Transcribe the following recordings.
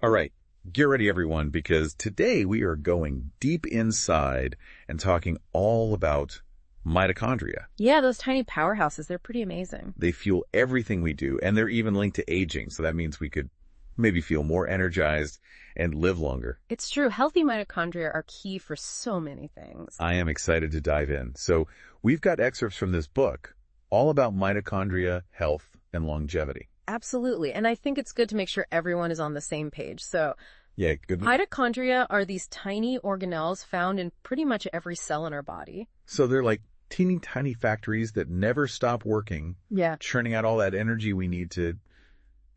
All right, get ready everyone, because today we are going deep inside and talking all about mitochondria. Yeah, those tiny powerhouses, they're pretty amazing. They fuel everything we do, and they're even linked to aging, so that means we could maybe feel more energized and live longer. It's true. Healthy mitochondria are key for so many things. I am excited to dive in. So we've got excerpts from this book all about mitochondria, health, and longevity. Absolutely. And I think it's good to make sure everyone is on the same page. So Yeah, good. mitochondria are these tiny organelles found in pretty much every cell in our body. So they're like teeny tiny factories that never stop working, Yeah. churning out all that energy we need to,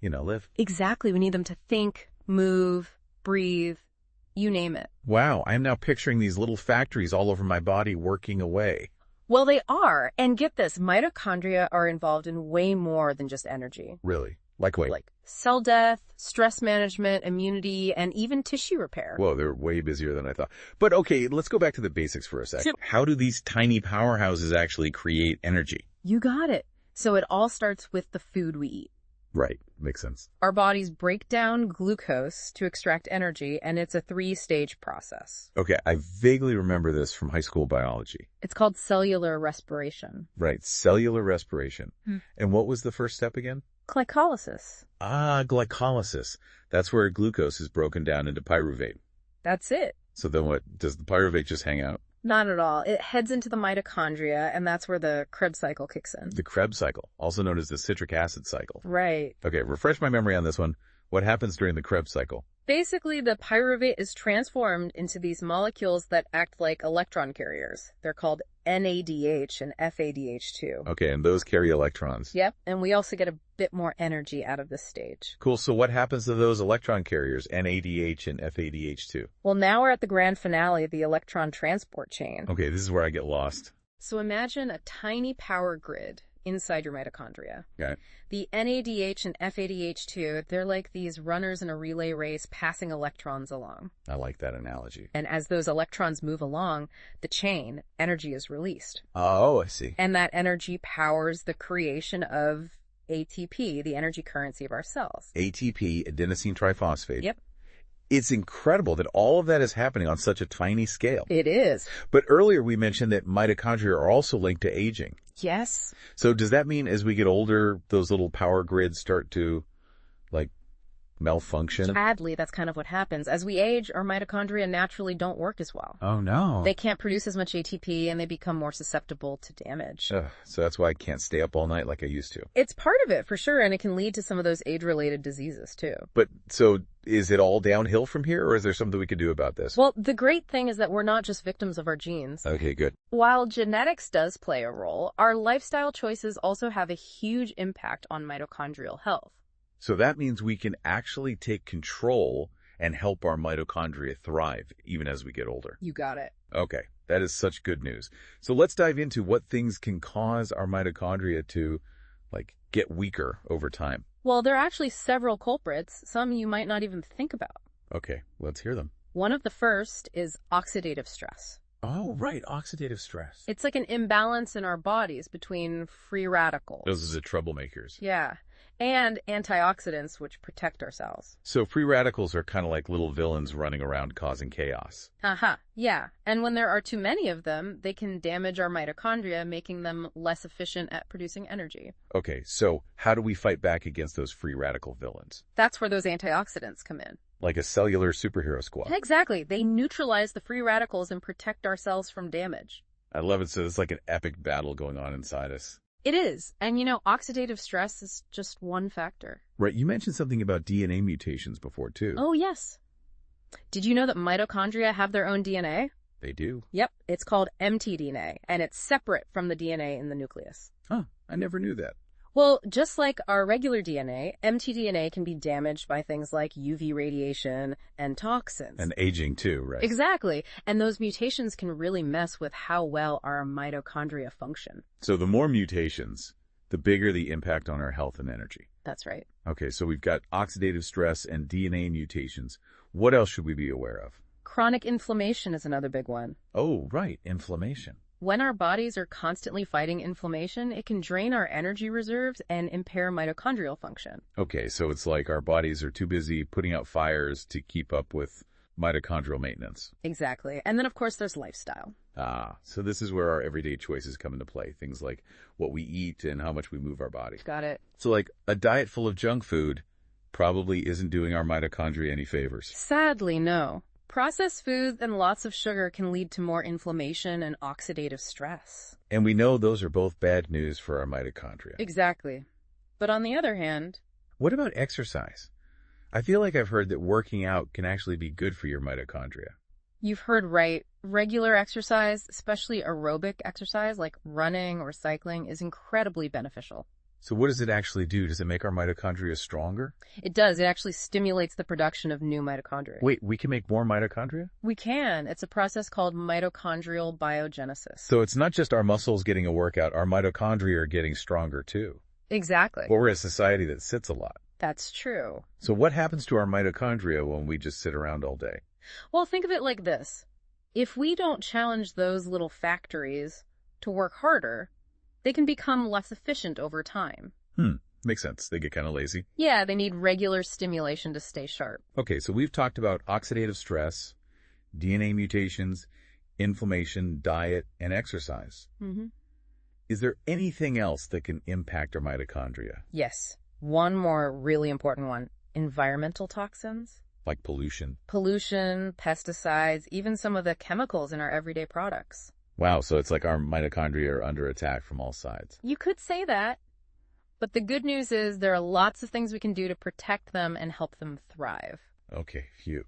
live. Exactly. We need them to think, move, breathe, you name it. Wow, I am now picturing these little factories all over my body working away. Well, they are. And get this, mitochondria are involved in way more than just energy. Really? Like wait. Like cell death, stress management, immunity, and even tissue repair. Whoa, they're way busier than I thought. But okay, let's go back to the basics for a sec. Sure. How do these tiny powerhouses actually create energy? You got it. So it all starts with the food we eat. Right, makes sense. Our bodies break down glucose to extract energy, and it's a 3-stage process. Okay, I vaguely remember this from high school biology. It's called cellular respiration. Right, cellular respiration. And what was the first step again? Glycolysis. Ah, glycolysis. That's where glucose is broken down into pyruvate. That's it. So then what? Does the pyruvate just hang out? Not at all. It heads into the mitochondria, and that's where the Krebs cycle kicks in. The Krebs cycle, also known as the citric acid cycle. Right. Okay, refresh my memory on this one. What happens during the Krebs cycle? Basically, the pyruvate is transformed into these molecules that act like electron carriers. They're called NADH and FADH2. Okay, and those carry electrons. Yep, and we also get a bit more energy out of this stage. Cool, so what happens to those electron carriers, NADH and FADH2? Well, now we're at the grand finale of the electron transport chain. Okay, this is where I get lost. So imagine a tiny power grid inside your mitochondria. Okay. The NADH and FADH2, they're like these runners in a relay race passing electrons along. I like that analogy. And as those electrons move along the chain, energy is released. Oh, I see. And that energy powers the creation of ATP, the energy currency of our cells. ATP, adenosine triphosphate. Yep. It's incredible that all of that is happening on such a tiny scale. It is. But earlier we mentioned that mitochondria are also linked to aging. Yes. So does that mean as we get older, those little power grids start to, malfunction? Sadly, that's kind of what happens. As we age, our mitochondria naturally don't work as well. Oh, no. They can't produce as much ATP, and they become more susceptible to damage. Ugh, so that's why I can't stay up all night like I used to. It's part of it, for sure, and it can lead to some of those age-related diseases, too. But so is it all downhill from here, or is there something we can do about this? Well, the great thing is that we're not just victims of our genes. Okay, good. While genetics does play a role, our lifestyle choices also have a huge impact on mitochondrial health. So that means we can actually take control and help our mitochondria thrive even as we get older. You got it. Okay, that is such good news. So let's dive into what things can cause our mitochondria to, get weaker over time. Well, there are actually several culprits, some you might not even think about. Okay, let's hear them. One of the first is oxidative stress. Oh, right, oxidative stress. It's like an imbalance in our bodies between free radicals. Those are the troublemakers. Yeah, and antioxidants, which protect our cells. So free radicals are kind of like little villains running around causing chaos. Yeah. And when there are too many of them, they can damage our mitochondria, making them less efficient at producing energy. Okay, so how do we fight back against those free radical villains? That's where those antioxidants come in. Like a cellular superhero squad. Exactly. They neutralize the free radicals and protect our cells from damage. I love it. So it's like an epic battle going on inside us. It is. And oxidative stress is just one factor. Right, you mentioned something about DNA mutations before, too. Oh, yes. Did you know that mitochondria have their own DNA? They do? Yep. It's called mtDNA, and it's separate from the DNA in the nucleus. Huh, I never knew that. Well, just like our regular DNA, mtDNA can be damaged by things like UV radiation and toxins. And aging, too, right? Exactly. And those mutations can really mess with how well our mitochondria function. So the more mutations, the bigger the impact on our health and energy. That's right. Okay, so we've got oxidative stress and DNA mutations. What else should we be aware of? Chronic inflammation is another big one. Oh, right, inflammation. When our bodies are constantly fighting inflammation, it can drain our energy reserves and impair mitochondrial function. Okay, so it's like our bodies are too busy putting out fires to keep up with mitochondrial maintenance. Exactly. And then, of course, there's lifestyle. So this is where our everyday choices come into play. Things like what we eat and how much we move our body. Got it. So like a diet full of junk food probably isn't doing our mitochondria any favors. Sadly, no. Processed foods and lots of sugar can lead to more inflammation and oxidative stress. And we know those are both bad news for our mitochondria. Exactly. But on the other hand, What about exercise? I feel like I've heard that working out can actually be good for your mitochondria. you've heard right. Regular exercise, especially aerobic exercise like running or cycling, is incredibly beneficial. So what does it actually do? Does it make our mitochondria stronger? It does. It actually stimulates the production of new mitochondria. Wait, we can make more mitochondria? We can. It's a process called mitochondrial biogenesis. So it's not just our muscles getting a workout, our mitochondria are getting stronger too. Exactly. Well, we're a society that sits a lot. That's true. So what happens to our mitochondria when we just sit around all day? Well, think of it like this. If we don't challenge those little factories to work harder, they can become less efficient over time. Makes sense. They get kind of lazy. Yeah, they need regular stimulation to stay sharp. Okay, so we've talked about oxidative stress, DNA mutations, inflammation, diet, and exercise. Is there anything else that can impact our mitochondria? Yes. One more really important one. Environmental toxins. Like pollution? Pollution, pesticides, even some of the chemicals in our everyday products. Wow, so it's like our mitochondria are under attack from all sides. You could say that. But the good news is there are lots of things we can do to protect them and help them thrive. Okay, phew.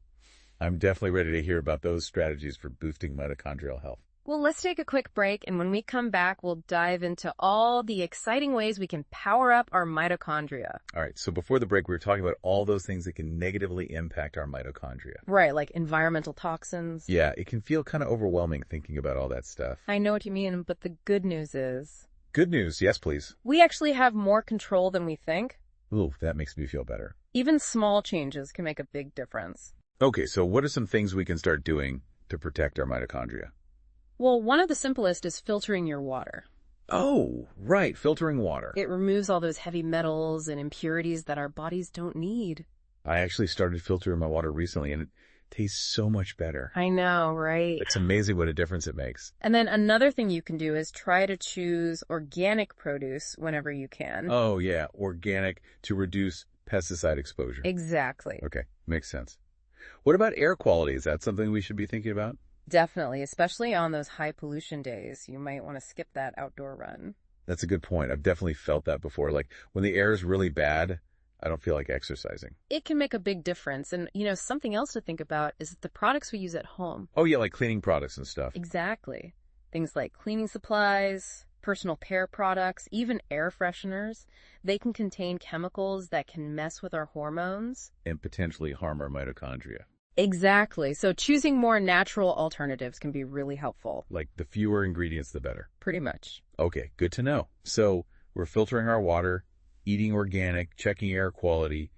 I'm definitely ready to hear about those strategies for boosting mitochondrial health. Well, let's take a quick break, and when we come back, we'll dive into all the exciting ways we can power up our mitochondria. All right, so before the break, we were talking about all those things that can negatively impact our mitochondria. Right, like environmental toxins. Yeah, it can feel kind of overwhelming thinking about all that stuff. I know what you mean, but the good news is Good news, yes please. we actually have more control than we think. Ooh, that makes me feel better. Even small changes can make a big difference. Okay, so what are some things we can start doing to protect our mitochondria? Well, one of the simplest is filtering your water. Oh, right, filtering water. It removes all those heavy metals and impurities that our bodies don't need. I actually started filtering my water recently, and it tastes so much better. I know, right? It's amazing what a difference it makes. And then another thing you can do is try to choose organic produce whenever you can. Oh, yeah, organic to reduce pesticide exposure. Exactly. Okay, makes sense. What about air quality? Is that something we should be thinking about? Definitely, especially on those high pollution days. You might want to skip that outdoor run. That's a good point. I've definitely felt that before. Like when the air is really bad, I don't feel like exercising. It can make a big difference. And, something else to think about is the products we use at home. Oh, yeah, like cleaning products and stuff. Exactly. Things like cleaning supplies, personal care products, even air fresheners. They can contain chemicals that can mess with our hormones. And potentially harm our mitochondria. Exactly. So choosing more natural alternatives can be really helpful. Like the fewer ingredients, the better. Pretty much. Okay, good to know. So we're filtering our water, eating organic, checking air quality,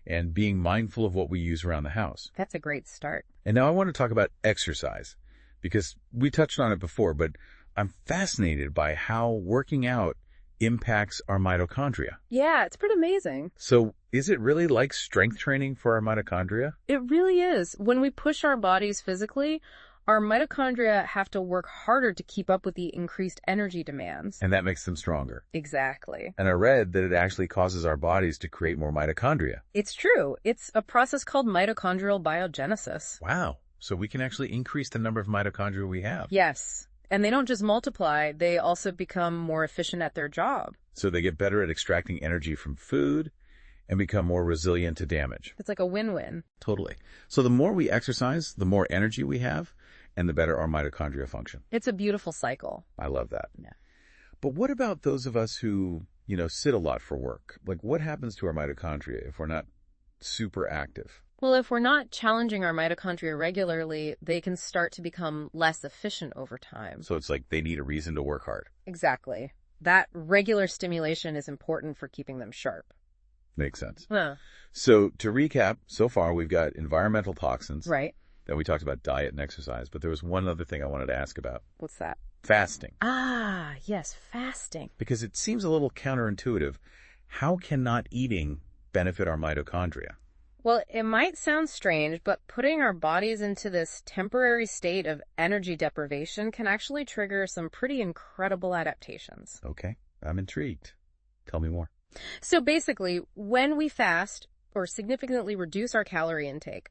and being mindful of what we use around the house. That's a great start. And now I want to talk about exercise, because we touched on it before, but I'm fascinated by how working out impacts our mitochondria. Yeah, it's pretty amazing. So is it really like strength training for our mitochondria? It really is. When we push our bodies physically, our mitochondria have to work harder to keep up with the increased energy demands. And that makes them stronger. Exactly. And I read that it actually causes our bodies to create more mitochondria. It's true. It's a process called mitochondrial biogenesis. Wow. So we can actually increase the number of mitochondria we have. Yes. And they don't just multiply, they also become more efficient at their job. So they get better at extracting energy from food and become more resilient to damage. It's like a win-win. Totally. So the more we exercise, the more energy we have, and the better our mitochondria function. It's a beautiful cycle. I love that. Yeah. But what about those of us who, sit a lot for work? Like what happens to our mitochondria if we're not super active? Well, if we're not challenging our mitochondria regularly, they can start to become less efficient over time. So it's like they need a reason to work hard. Exactly. That regular stimulation is important for keeping them sharp. Makes sense. Huh. So to recap, so far we've got environmental toxins, Right. Then we talked about diet and exercise, but there was one other thing I wanted to ask about. What's that? Fasting. Ah, yes, fasting. Because it seems a little counterintuitive. How can not eating benefit our mitochondria? Well, it might sound strange, but putting our bodies into this temporary state of energy deprivation can actually trigger some pretty incredible adaptations. Okay, I'm intrigued. Tell me more. So basically, when we fast or significantly reduce our calorie intake,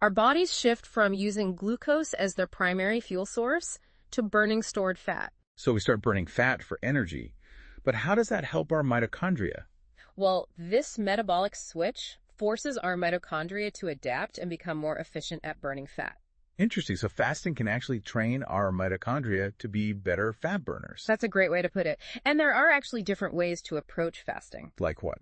our bodies shift from using glucose as their primary fuel source to burning stored fat. So we start burning fat for energy. But how does that help our mitochondria? Well, this metabolic switch forces our mitochondria to adapt and become more efficient at burning fat. Interesting. So fasting can actually train our mitochondria to be better fat burners. That's a great way to put it. And there are actually different ways to approach fasting. Like what?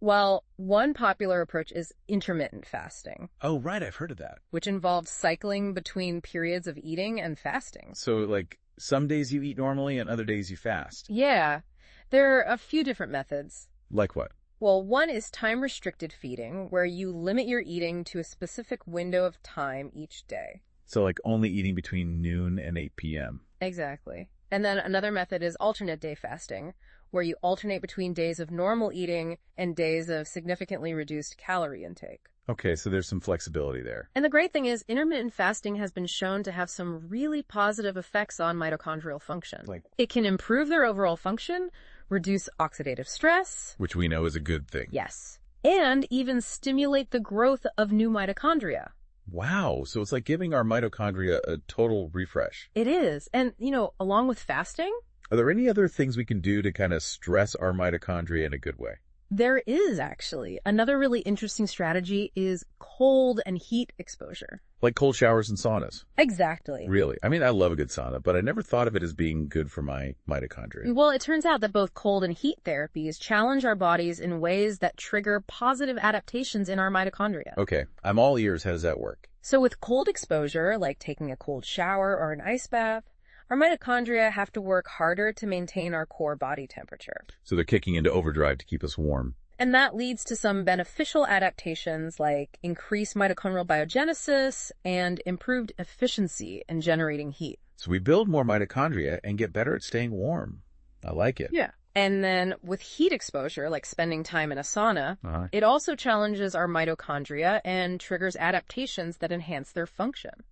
Well, one popular approach is intermittent fasting. Oh, right. I've heard of that. Which involves cycling between periods of eating and fasting. So, like, some days you eat normally and other days you fast. Yeah. There are a few different methods. Like what? Well, one is time-restricted feeding, where you limit your eating to a specific window of time each day. So, like, only eating between noon and 8 p.m. Exactly. And then another method is alternate day fasting, where you alternate between days of normal eating and days of significantly reduced calorie intake. Okay, so there's some flexibility there. And the great thing is, intermittent fasting has been shown to have some really positive effects on mitochondrial function. It can improve their overall function, reduce oxidative stress. Which we know is a good thing. Yes. And even stimulate the growth of new mitochondria. Wow, so it's like giving our mitochondria a total refresh. It is. And, along with fasting, are there any other things we can do to kind of stress our mitochondria in a good way? There is, actually. Another really interesting strategy is cold and heat exposure. Like cold showers and saunas? Exactly. Really? I mean, I love a good sauna, but I never thought of it as being good for my mitochondria. Well, it turns out that both cold and heat therapies challenge our bodies in ways that trigger positive adaptations in our mitochondria. Okay, I'm all ears. How does that work? So with cold exposure, like taking a cold shower or an ice bath, our mitochondria have to work harder to maintain our core body temperature. So they're kicking into overdrive to keep us warm. And that leads to some beneficial adaptations like increased mitochondrial biogenesis and improved efficiency in generating heat. So we build more mitochondria and get better at staying warm. I like it. Yeah. And then with heat exposure, like spending time in a sauna, it also challenges our mitochondria and triggers adaptations that enhance their function.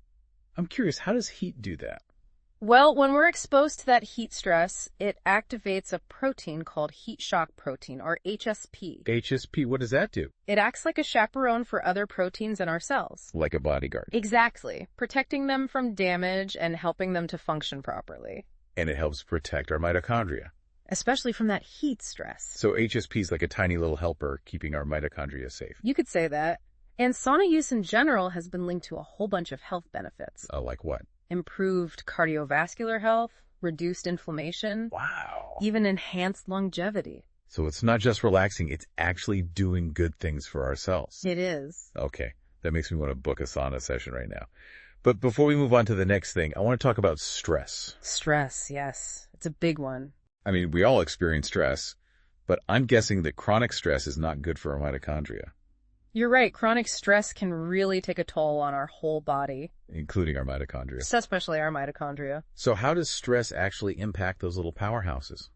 I'm curious, how does heat do that? Well, when we're exposed to that heat stress, it activates a protein called heat shock protein, or HSP. HSP, what does that do? It acts like a chaperone for other proteins in our cells. Like a bodyguard. Exactly, protecting them from damage and helping them to function properly. And it helps protect our mitochondria. Especially from that heat stress. So HSP is like a tiny little helper keeping our mitochondria safe. You could say that. And sauna use in general has been linked to a whole bunch of health benefits. Like what? Improved cardiovascular health, reduced inflammation. Wow. Even enhanced longevity. So it's not just relaxing, it's actually doing good things for ourselves. It is. Okay, that makes me want to book a sauna session right now. But before we move on to the next thing, I want to talk about stress. Stress, yes. It's a big one. I mean, we all experience stress, but I'm guessing that chronic stress is not good for our mitochondria. You're right. Chronic stress can really take a toll on our whole body. Including our mitochondria. Especially our mitochondria. So how does stress actually impact those little powerhouses?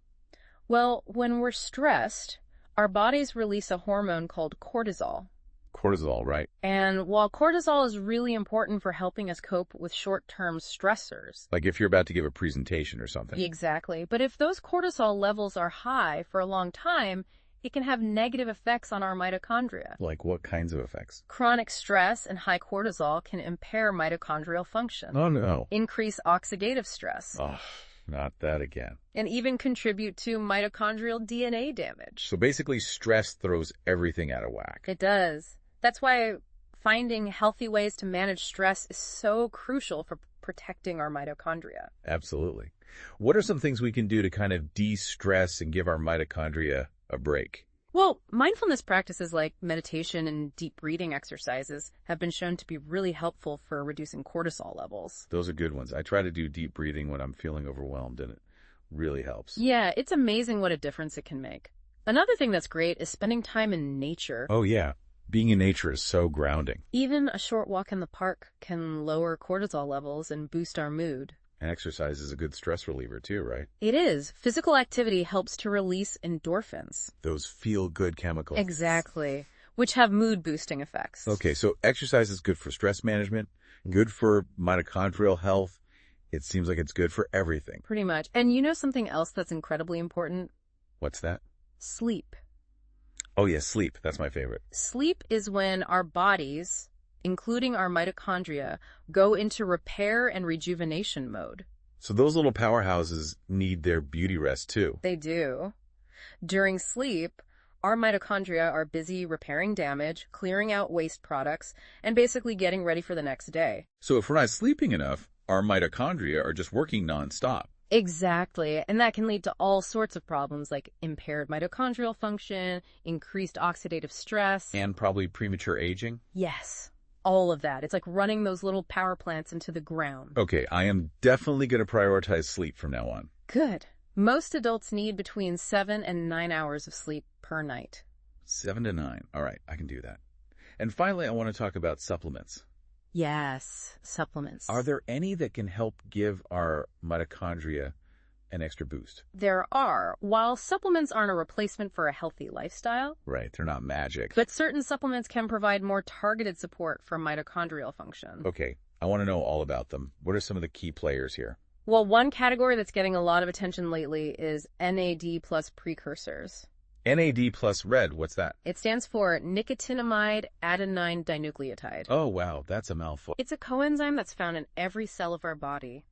Well, when we're stressed, our bodies release a hormone called cortisol. Cortisol, right? And while cortisol is really important for helping us cope with short-term stressors. Like if you're about to give a presentation or something. Exactly. But if those cortisol levels are high for a long time, it can have negative effects on our mitochondria. Like what kinds of effects? Chronic stress and high cortisol can impair mitochondrial function. Oh, no. Increase oxidative stress. Oh, not that again. And even contribute to mitochondrial DNA damage. So basically, stress throws everything out of whack. It does. That's why finding healthy ways to manage stress is so crucial for protecting our mitochondria. Absolutely. What are some things we can do to kind of de-stress and give our mitochondria a break? Well, mindfulness practices like meditation and deep breathing exercises have been shown to be really helpful for reducing cortisol levels. Those are good ones. I try to do deep breathing when I'm feeling overwhelmed, and it really helps. Yeah, it's amazing what a difference it can make. Another thing that's great is spending time in nature. Oh, yeah. Being in nature is so grounding. Even a short walk in the park can lower cortisol levels and boost our mood. And exercise is a good stress reliever too, right? It is. Physical activity helps to release endorphins. Those feel-good chemicals. Exactly. Which have mood-boosting effects. Okay, so exercise is good for stress management, good for mitochondrial health. It seems like it's good for everything. Pretty much. And you know something else that's incredibly important? What's that? Sleep. Oh, yes, sleep. That's my favorite. Sleep is when our bodies, including our mitochondria, go into repair and rejuvenation mode. So those little powerhouses need their beauty rest too. They do. During sleep, our mitochondria are busy repairing damage, clearing out waste products, and basically getting ready for the next day. So if we're not sleeping enough, our mitochondria are just working nonstop. Exactly, and that can lead to all sorts of problems like impaired mitochondrial function, increased oxidative stress. And probably premature aging? Yes, all of that. It's like running those little power plants into the ground. Okay, I am definitely going to prioritize sleep from now on. Good. Most adults need between 7 and 9 hours of sleep per night. 7 to 9. All right, I can do that. And finally, I want to talk about supplements. Yes, supplements. Are there any that can help give our mitochondria an extra boost? There are. While supplements aren't a replacement for a healthy lifestyle. Right, they're not magic. But certain supplements can provide more targeted support for mitochondrial function. Okay, I want to know all about them. What are some of the key players here? Well, one category that's getting a lot of attention lately is NAD plus precursors. NAD plus red, what's that? It stands for nicotinamide adenine dinucleotide. Oh, wow, that's a mouthful. It's a coenzyme that's found in every cell of our body,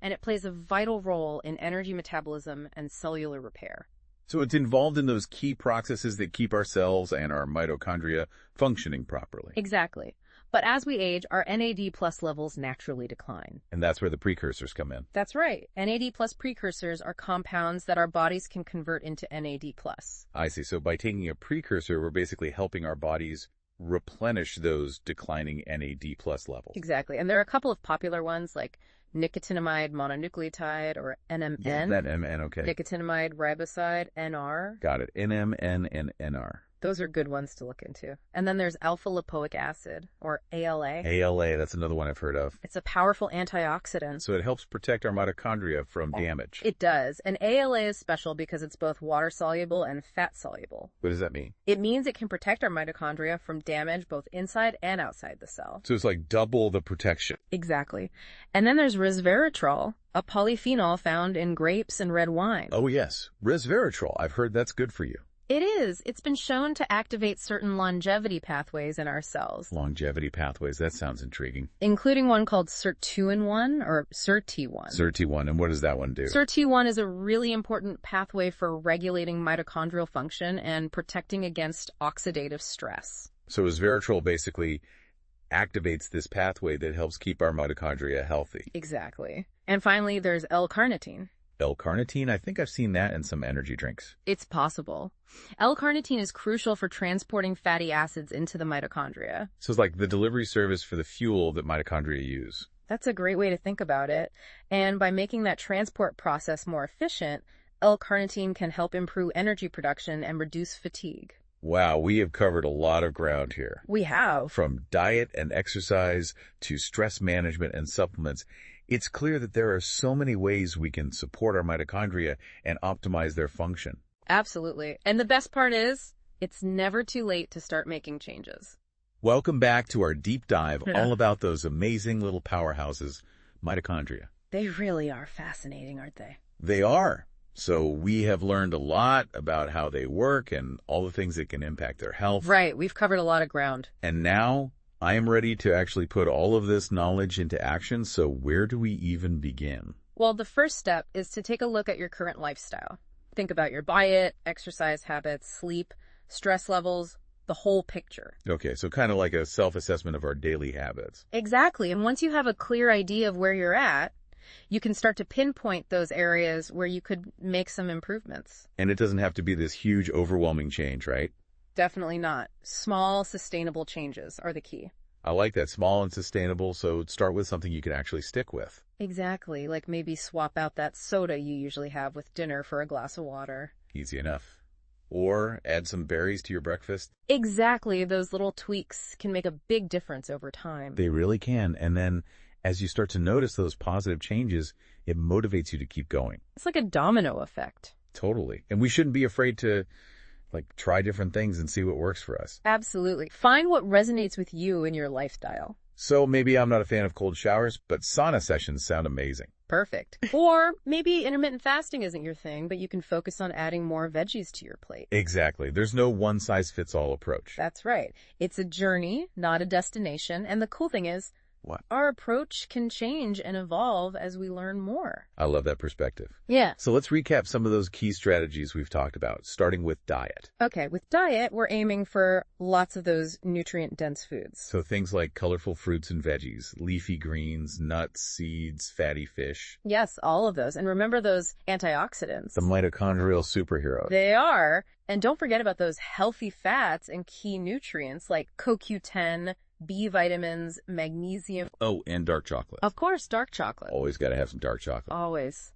and it plays a vital role in energy metabolism and cellular repair. So it's involved in those key processes that keep our cells and our mitochondria functioning properly. Exactly. But as we age, our NAD plus levels naturally decline. And that's where the precursors come in. That's right. NAD plus precursors are compounds that our bodies can convert into NAD plus. I see. So by taking a precursor, we're basically helping our bodies replenish those declining NAD plus levels. Exactly. And there are a couple of popular ones like nicotinamide mononucleotide, or NMN. Yeah, that MN, okay. Nicotinamide riboside, NR. Got it. NMN and NR. Those are good ones to look into. And then there's alpha lipoic acid, or ALA. ALA, that's another one I've heard of. It's a powerful antioxidant. So it helps protect our mitochondria from damage. It does. And ALA is special because it's both water-soluble and fat-soluble. What does that mean? It means it can protect our mitochondria from damage both inside and outside the cell. So it's like double the protection. Exactly. And then there's resveratrol, a polyphenol found in grapes and red wine. Oh, yes. Resveratrol. I've heard that's good for you. It is. It's been shown to activate certain longevity pathways in our cells. Longevity pathways. That sounds intriguing. Including one called SIRT2-1 or SIRT-T1. SIRT-T1. And what does that one do? SIRT-T1 is a really important pathway for regulating mitochondrial function and protecting against oxidative stress. So resveratrol basically activates this pathway that helps keep our mitochondria healthy. Exactly. And finally, there's L-carnitine. L-carnitine, I think I've seen that in some energy drinks. It's possible. L-carnitine is crucial for transporting fatty acids into the mitochondria. So it's like the delivery service for the fuel that mitochondria use. That's a great way to think about it. And by making that transport process more efficient, L-carnitine can help improve energy production and reduce fatigue. Wow, we have covered a lot of ground here. We have. From diet and exercise to stress management and supplements, it's clear that there are so many ways we can support our mitochondria and optimize their function. Absolutely. And the best part is, it's never too late to start making changes. Welcome back to our deep dive all about those amazing little powerhouses, mitochondria. They really are fascinating, aren't they? They are. So we have learned a lot about how they work and all the things that can impact their health. Right. We've covered a lot of ground. And now I am ready to actually put all of this knowledge into action. So where do we even begin? Well, the first step is to take a look at your current lifestyle. Think about your diet, exercise habits, sleep, stress levels, the whole picture. Okay, so kind of like a self-assessment of our daily habits. Exactly. And once you have a clear idea of where you're at, you can start to pinpoint those areas where you could make some improvements. And it doesn't have to be this huge, overwhelming change, right? Definitely not. Small, sustainable changes are the key. I like that, small and sustainable, so start with something you can actually stick with. Exactly, like maybe swap out that soda you usually have with dinner for a glass of water. Easy enough. Or add some berries to your breakfast. Exactly. Those little tweaks can make a big difference over time. They really can. And then as you start to notice those positive changes, it motivates you to keep going. It's like a domino effect. Totally. And we shouldn't be afraid to try different things and see what works for us. Absolutely. Find what resonates with you in your lifestyle. So maybe I'm not a fan of cold showers, but sauna sessions sound amazing. Perfect. Or maybe intermittent fasting isn't your thing, but you can focus on adding more veggies to your plate. Exactly. There's no one-size-fits-all approach. That's right. It's a journey, not a destination. And the cool thing is, What? our approach can change and evolve as we learn more. I love that perspective. Yeah. So let's recap some of those key strategies we've talked about, starting with diet. Okay, with diet, we're aiming for lots of those nutrient-dense foods. So things like colorful fruits and veggies, leafy greens, nuts, seeds, fatty fish. Yes, all of those. And remember those antioxidants. The mitochondrial superheroes. They are. And don't forget about those healthy fats and key nutrients like CoQ10, B vitamins, magnesium. Oh, and dark chocolate. Of course, dark chocolate. Always got to have some dark chocolate. Always.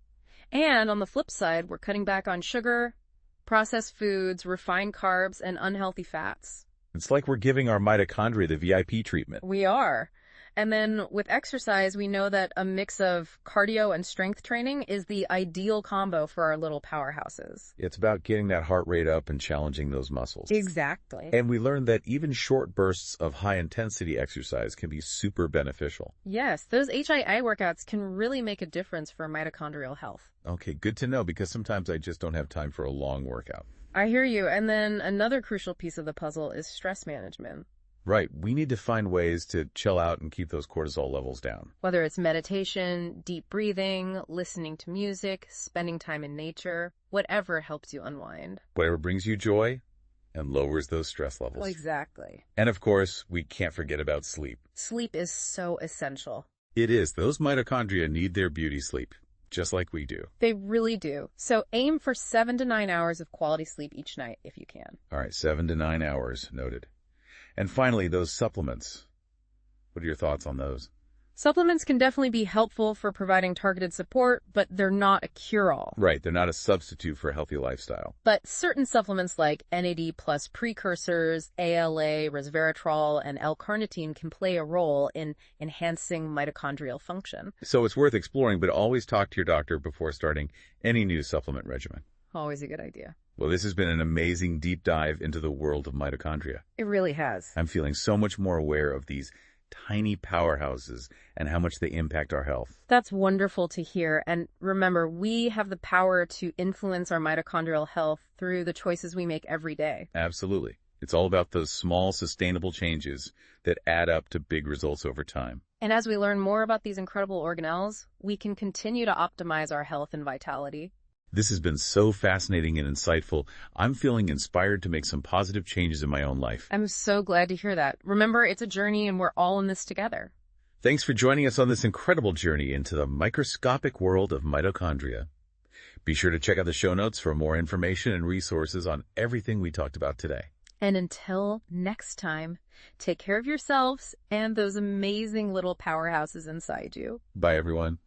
And on the flip side, we're cutting back on sugar, processed foods, refined carbs, and unhealthy fats. It's like we're giving our mitochondria the VIP treatment. We are. And then with exercise, we know that a mix of cardio and strength training is the ideal combo for our little powerhouses. It's about getting that heart rate up and challenging those muscles. Exactly. And we learned that even short bursts of high-intensity exercise can be super beneficial. Yes, those HII workouts can really make a difference for mitochondrial health. Okay, good to know, because sometimes I just don't have time for a long workout. I hear you. And then another crucial piece of the puzzle is stress management. Right, we need to find ways to chill out and keep those cortisol levels down. Whether it's meditation, deep breathing, listening to music, spending time in nature, whatever helps you unwind. Whatever brings you joy and lowers those stress levels. Exactly. And of course, we can't forget about sleep. Sleep is so essential. It is. Those mitochondria need their beauty sleep, just like we do. They really do. So aim for 7 to 9 hours of quality sleep each night if you can. All right, 7 to 9 hours, noted. And finally, those supplements. What are your thoughts on those? Supplements can definitely be helpful for providing targeted support, but they're not a cure-all. Right, they're not a substitute for a healthy lifestyle. But certain supplements like NAD plus precursors, ALA, resveratrol, and L-carnitine can play a role in enhancing mitochondrial function. So it's worth exploring, but always talk to your doctor before starting any new supplement regimen. Always a good idea. Well, this has been an amazing deep dive into the world of mitochondria. It really has. I'm feeling so much more aware of these tiny powerhouses and how much they impact our health. That's wonderful to hear. And remember, we have the power to influence our mitochondrial health through the choices we make every day. Absolutely. It's all about those small, sustainable changes that add up to big results over time. And as we learn more about these incredible organelles, we can continue to optimize our health and vitality. This has been so fascinating and insightful. I'm feeling inspired to make some positive changes in my own life. I'm so glad to hear that. Remember, it's a journey and we're all in this together. Thanks for joining us on this incredible journey into the microscopic world of mitochondria. Be sure to check out the show notes for more information and resources on everything we talked about today. And until next time, take care of yourselves and those amazing little powerhouses inside you. Bye, everyone.